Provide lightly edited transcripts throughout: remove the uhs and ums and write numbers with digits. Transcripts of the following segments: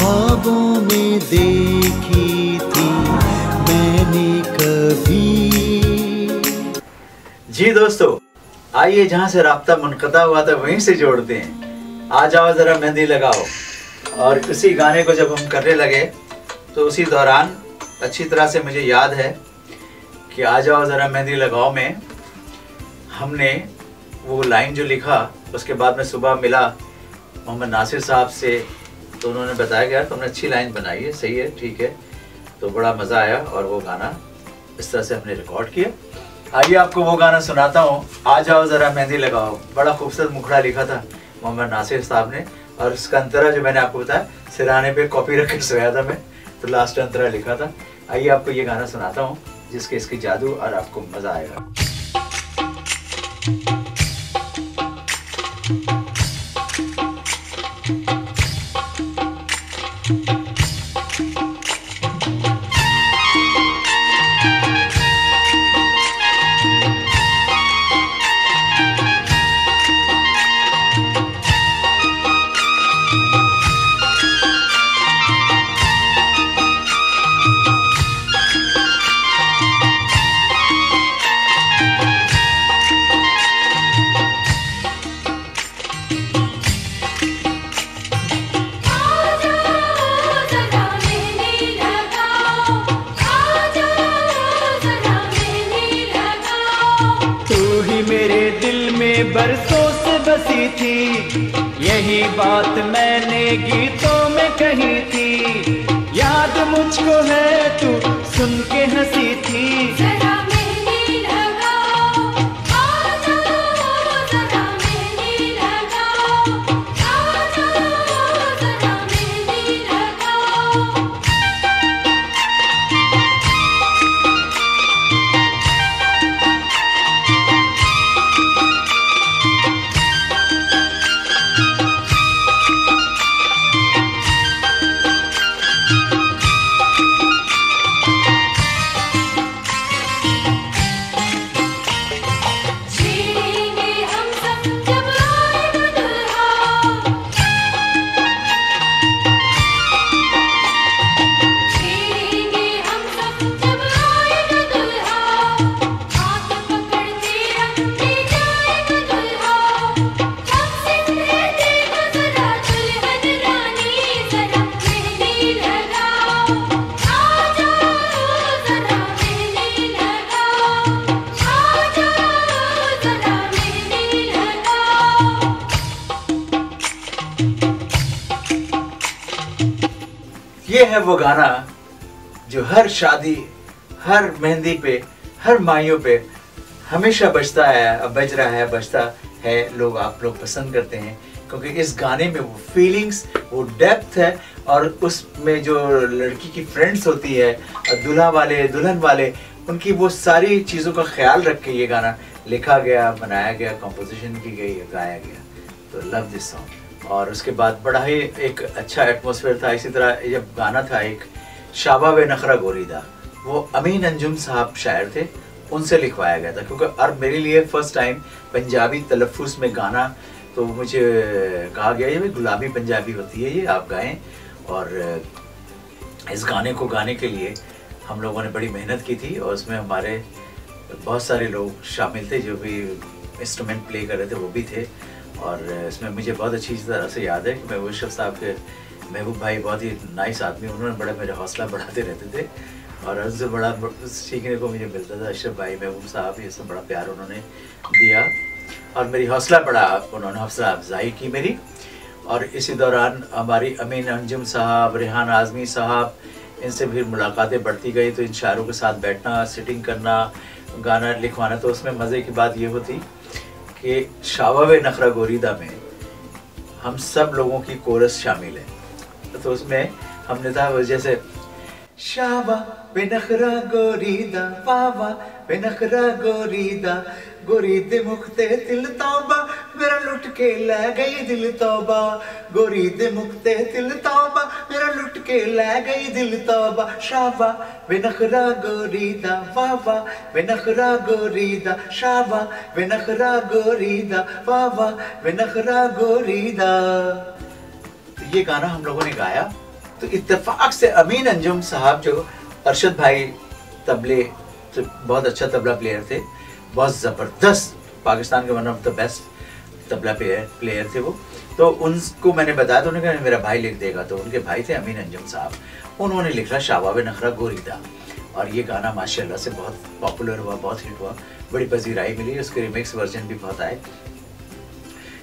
ख्वाबों में देखी थी मैंने कभी। जी दोस्तों, आइए जहाँ से राब्ता मुनक़ता हुआ था वहीं से जोड़ते हैं। आ जाओ ज़रा मेहंदी लगाओ। और उसी गाने को जब हम करने लगे तो उसी दौरान अच्छी तरह से मुझे याद है कि आ जाओ ज़रा मेहंदी लगाओ में हमने वो लाइन जो लिखा, उसके बाद में सुबह मिला मोहम्मद नासिर साहब से, तो उन्होंने बताया गया तुमने अच्छी लाइन बनाई है, सही है, ठीक है। तो बड़ा मज़ा आया और वो गाना इस तरह से हमने रिकॉर्ड किया। आइए आपको वो गाना सुनाता हूँ, आ जाओ ज़रा मेहंदी लगाओ। बड़ा खूबसूरत मुखड़ा लिखा था मोहम्मद नासिर साहब ने, और उसका अंतरा जो मैंने आपको बताया, सिरहाने पे कॉपी रख के सोया था मैं, तो लास्ट अंतरा लिखा था। आइए आपको ये गाना सुनाता हूँ जिसके इसकी जादू और आपको मज़ा आएगा। बरसों से बसी थी यही बात मैंने गीतों में कही थी, याद मुझको है तू सुन के हंसी थी। जरा मेहंदी लगाओ, आ जाओ जरा मेहंदी लगाओ, आ जाओ जरा मेहंदी लगाओ। ये है वो गाना जो हर शादी, हर मेहंदी पे, हर माइयों पे हमेशा बजता है, बज रहा है, बजता है। आप लोग पसंद करते हैं क्योंकि इस गाने में वो फीलिंग्स, वो डेप्थ है, और उसमें जो लड़की की फ्रेंड्स होती है, दूल्हा वाले, दुल्हन वाले, उनकी वो सारी चीज़ों का ख्याल रख के ये गाना लिखा गया, बनाया गया, कंपोजिशन की गई, गाया गया। तो लव दिस सॉन्ग। और उसके बाद बड़ा ही एक अच्छा एटमॉस्फेयर था। इसी तरह जब गाना था एक शाबा वे नखरा गोरीदा, वो अमीन अंजुम साहब शायर थे, उनसे लिखवाया गया था, क्योंकि और मेरे लिए फर्स्ट टाइम पंजाबी तलफ़ुज़ में गाना, तो मुझे कहा गया ये गुलाबी पंजाबी होती है, ये आप गाएं। और इस गाने को गाने के लिए हम लोगों ने बड़ी मेहनत की थी, और उसमें हमारे बहुत सारे लोग शामिल थे, जो भी इंस्ट्रूमेंट प्ले कर रहे थे वो भी थे। और इसमें मुझे बहुत अच्छी तरह से याद है कि महबूब अशरफ साहब के, महबूब भाई बहुत ही नाइस आदमी, उन्होंने बड़ा मेरा हौसला बढ़ाते रहते थे, और उनसे बड़ा सीखने को मुझे मिलता था। अशरफ भाई, महबूब साहब, ये सब बड़ा प्यार उन्होंने दिया और मेरी हौसला बढ़ा, उन्होंने हौसला अफजाई की मेरी। और इसी दौरान हमारी अमीन अंजुम साहब, रेहान आज़मी साहब, इनसे भी मुलाकातें बढ़ती गई। तो इन शायरों के साथ बैठना, सिटिंग करना, गाना लिखवाना। तो उसमें मज़े की बात ये होती कि शाबा वे नखरा गोरीदा में हम सब लोगों की कोरस शामिल है। तो उसमें हमने था वो जैसे शाबा वे नखरा गोरीदा, वावा वे नखरा गोरीदा, गोरी दे मुखते दिल तौबा, मेरा लुट के ले गई दिल तौबा, गोरी दे मुखते दिल तौबा, मेरा लुट के ले गई दिल तौबा। शाबा वे नखरा गोरीदा, वावा वे नखरा गोरीदा, शाबा वे नखरा गोरीदा, वावा वे नखरा गोरीदा। तो ये गाना हम लोगों ने गाया। तो इत्तेफाक से अमीन अंजुम साहब जो अरशद भाई तबले, तो बहुत अच्छा तबला प्लेयर थे, बहुत ज़बरदस्त, पाकिस्तान के one of the best tabla player थे वो। तो उनको मैंने बताया तो उन्होंने कहा मेरा भाई लिख देगा। तो उनके भाई थे अमीन अंजुम साहब, उन्होंने लिखा शाबाब नखरा गोरीदा, और ये गाना माशाल्लाह से बहुत पॉपुलर हुआ, बहुत हिट हुआ, बड़ी पजीराई मिली, उसके रिमिक्स वर्जन भी बहुत आए।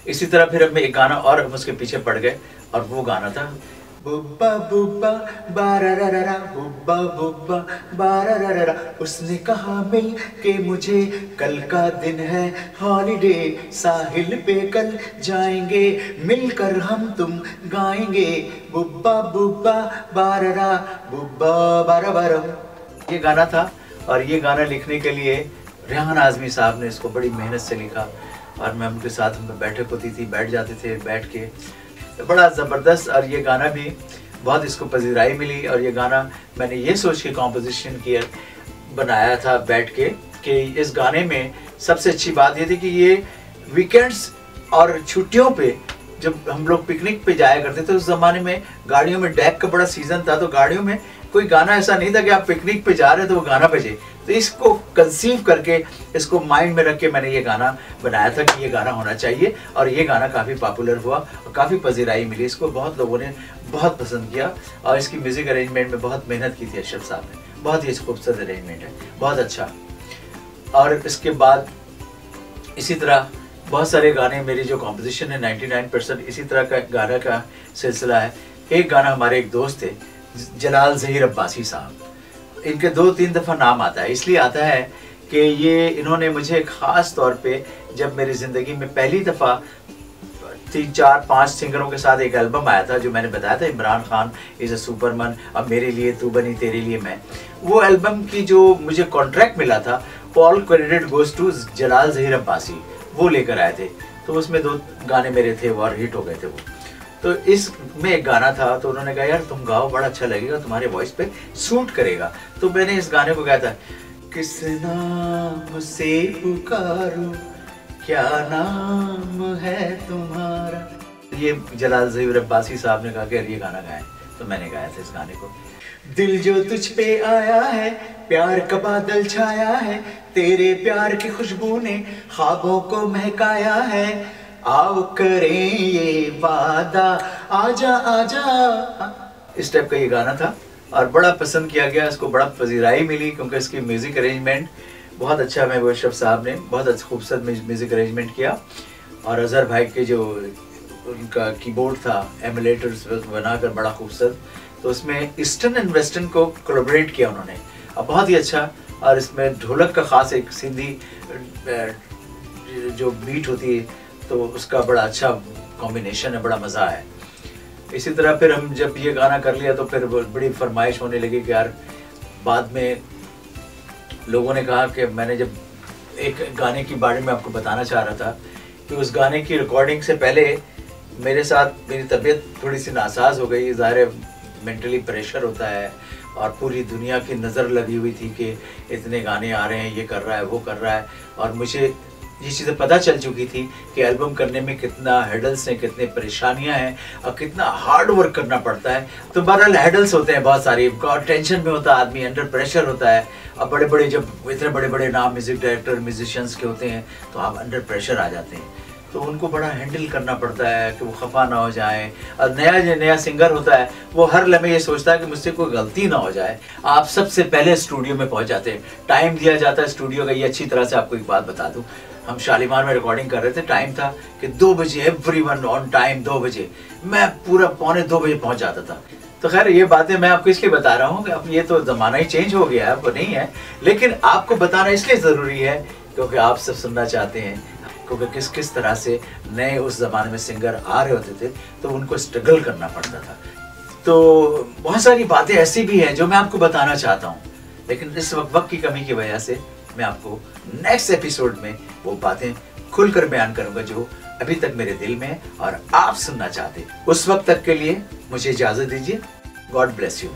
इसी तरह फिर अब एक गाना और हम उसके पीछे पड़ गए, और वो गाना था बुब्बा बुब्बा बारारारा, बुब्बा बुब्बा बारारारा, उसने कहा मिल के मुझे, कल का दिन है हॉलिडे, साहिल पे कल जाएंगे, मिलकर हम तुम गाएंगे, बुब्बा बुब्बा बारारा, बुब्बा बारा बारा। ये गाना था, और ये गाना लिखने के लिए रेहान आज़मी साहब ने इसको बड़ी मेहनत से लिखा, और मैं उनके साथ बैठक होती थी, बैठ जाते थे, बैठ के बड़ा ज़बरदस्त। और ये गाना भी बहुत इसको पजीराई मिली, और ये गाना मैंने ये सोच के कॉम्पोजिशन किया, बनाया था बैठ के, कि इस गाने में सबसे अच्छी बात ये थी कि ये वीकेंड्स और छुट्टियों पे जब हम लोग पिकनिक पे जाया करते थे, उस ज़माने में गाड़ियों में डेक का बड़ा सीज़न था, तो गाड़ियों में कोई गाना ऐसा नहीं था कि आप पिकनिक पे जा रहे तो वो गाना बजे। तो इसको कंसीव करके, इसको माइंड में रख के मैंने ये गाना बनाया था कि ये गाना होना चाहिए, और ये गाना काफ़ी पॉपुलर हुआ और काफ़ी पजीराई मिली, इसको बहुत लोगों ने बहुत पसंद किया, और इसकी म्यूज़िक अरेंजमेंट में बहुत मेहनत की थी अरशद साहब ने, बहुत ही खूबसूरत अरेंजमेंट है, बहुत अच्छा। और इसके बाद इसी तरह बहुत सारे गाने, मेरी जो कॉम्पोजिशन है 99% इसी तरह का गाना का सिलसिला है। एक गाना हमारे एक दोस्त थे जलाल ज़हीर अब्बासी साहब, इनके 2-3 दफ़ा नाम आता है, इसलिए आता है कि ये इन्होंने मुझे ख़ास तौर पे जब मेरी ज़िंदगी में पहली दफ़ा 3-4-5 सिंगरों के साथ एक एल्बम आया था, जो मैंने बताया था Imran Khan is a Superman, अब मेरे लिए तू बनी तेरे लिए मैं, वो एल्बम की जो मुझे कॉन्ट्रैक्ट मिला था, ऑल क्रेडिट गोज़ टू जलाल ज़हीर अब्बासी, वो लेकर आए थे। तो उसमें 2 गाने मेरे थे वो, और हिट हो गए थे वो। तो इसमें एक गाना था, तो उन्होंने कहा यार तुम गाओ, बड़ा अच्छा लगेगा, तुम्हारे वॉइस पे सूट करेगा। तो मैंने इस गाने को गाया था, किस नाम से पुकारूं, क्या नाम है तुम्हारा। ये जलाल ज़हीर अब्बासी साहब ने कहा कि ये गाना गाएं, तो मैंने गाया था इस गाने को। दिल जो तुझ पे आया है, प्यार का बादल छाया है, तेरे प्यार की खुशबू ने ख्वाबों को महकाया है, आओ करें ये वादा, आजा आजा। इस टाइप का ये गाना था, और बड़ा पसंद किया गया, इसको बड़ा पजीराई मिली, क्योंकि इसकी म्यूज़िक अरेंजमेंट बहुत अच्छा, महबूब अशरफ साहब ने बहुत अच्छा खूबसूरत म्यूज़िक अरेंजमेंट किया, और अज़हर भाई के जो उनका कीबोर्ड था, एमुलेटर्स बनाकर बड़ा खूबसूरत, तो उसमें ईस्टर्न एंड वेस्टर्न को कोलैबोरेट किया उन्होंने, और बहुत ही अच्छा। और इसमें ढोलक का ख़ास एक सिंधी जो बीट होती है, तो उसका बड़ा अच्छा कॉम्बिनेशन है, बड़ा मज़ा है। इसी तरह फिर हम जब ये गाना कर लिया, तो फिर बड़ी फरमाइश होने लगी कि यार, बाद में लोगों ने कहा कि मैंने जब एक गाने की बारे में आपको बताना चाह रहा था कि उस गाने की रिकॉर्डिंग से पहले मेरे साथ मेरी तबीयत थोड़ी सी नासाज हो गई, ज़ाहिर मेंटली प्रेशर होता है, और पूरी दुनिया की नज़र लगी हुई थी कि इतने गाने आ रहे हैं, ये कर रहा है, वो कर रहा है, और मुझे ये चीज़ें पता चल चुकी थी कि एल्बम करने में कितना हेडल्स हैं, कितने परेशानियां हैं, और कितना हार्ड वर्क करना पड़ता है। तो बहरहाल हेडल्स होते हैं बहुत सारी, और टेंशन में होता है आदमी, अंडर प्रेशर होता है, और बड़े बड़े जब इतने बड़े बड़े नाम म्यूज़िक डायरेक्टर म्यूजिशियंस के होते हैं, तो आप अंडर प्रेशर आ जाते हैं, तो उनको बड़ा हैंडल करना पड़ता है कि वो खफा ना हो जाए। और नया सिंगर होता है, वो हर लम्हे ये सोचता है कि मुझसे कोई गलती ना हो जाए। आप सबसे पहले स्टूडियो में पहुंच जाते हैं, टाइम दिया जाता है स्टूडियो का। ये अच्छी तरह से आपको एक बात बता दूं, हम शालीमार में रिकॉर्डिंग कर रहे थे, टाइम था कि 2 बजे, एवरीवन ऑन टाइम 2 बजे, मैं पूरा 1:45 बजे पहुंच जाता था। तो खैर ये बातें मैं आपको इसलिए बता रहा हूँ कि अब ये तो ज़माना ही चेंज हो गया है, अब नहीं है, लेकिन आपको बताना इसलिए ज़रूरी है क्योंकि आप सब सुनना चाहते हैं, क्योंकि किस तरह से नए उस ज़माने में सिंगर आ रहे होते थे, तो उनको स्ट्रगल करना पड़ता था। तो बहुत सारी बातें ऐसी भी हैं जो मैं आपको बताना चाहता हूँ, लेकिन इस वक्त की कमी की वजह से मैं आपको नेक्स्ट एपिसोड में वो बातें खुलकर बयान करूंगा जो अभी तक मेरे दिल में है और आप सुनना चाहते। उस वक्त तक के लिए मुझे इजाज़त दीजिए। God bless you.